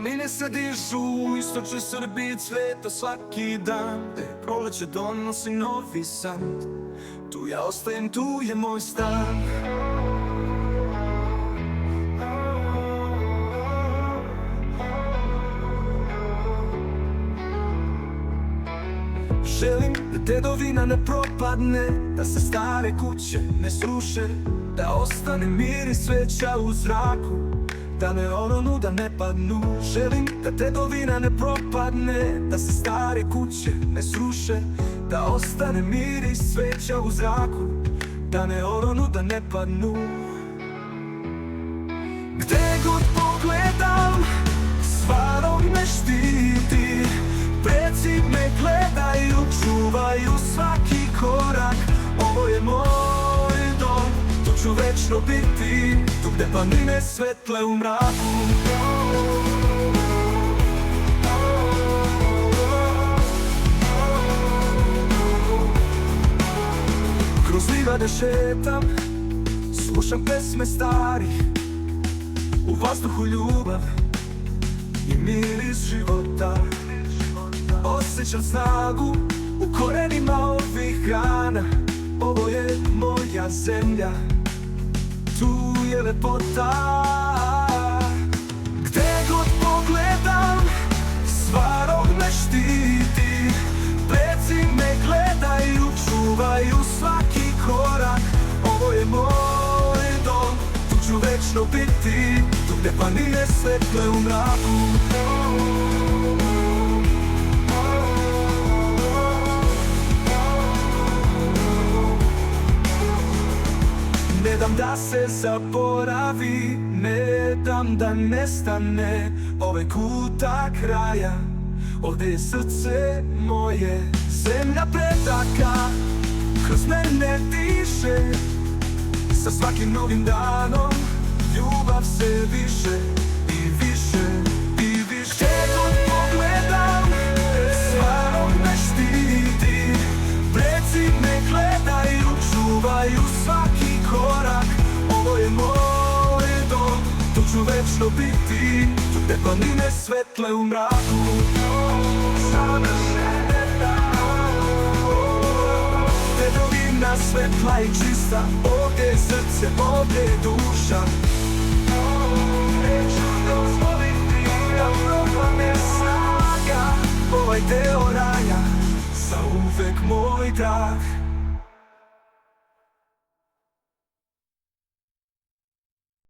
Planine se dižu u istočnoj Srbiji, cveta svaki dan, gde proleće donosi novi san. Tu ja ostajem, tu je moj stan. Želim da dedovina ne propadne, da se stare kuće ne sruše, da ostane mir i sveća u zraku, da ne oronu, da ne padnu. Želim da dedovina ne propadne, da se stare kuće ne sruše, da ostane mir i sveća u zraku, da ne oronu, da ne padnu. Gde god pogledam, Svarog me štiti, preci me gledaju, čuvaju svaki korak. Ovo je moj dom, tu ću večno biti, tu gde planine svetle u mraku. Kroz livade šetam, slušam pesme starih, u vazduhu ljubav i miris života. Osjećam snagu u korenima ovih grana. Ovo je moja zemlja, tu je lepota. Gde god pogledam, Svarog me štiti, preci me gledaju, čuvaju svaki korak. Ovo je moj dom, tu ću večno biti, tu gde planine svetle u mraku. Ne dam da se zaboravi, ne dam da nestane ovaj kutak kraja. Ovde je srce moje, zemlja predaka, kroz mene diše. Sa svakim novim danom ljubav se više i više i više. Gde god pogledam, Svarog me štiti, preci me gledaju, čuvaju svaki korak. Ovo je moj dom, tu ću večno biti, tu gde planine svetle u mraku. Dedovina svetla i čista, ovdje je srce, ovdje je duša. Neću dozvoliti da propadne snaga, ovaj deo raja, zauvek moj drag.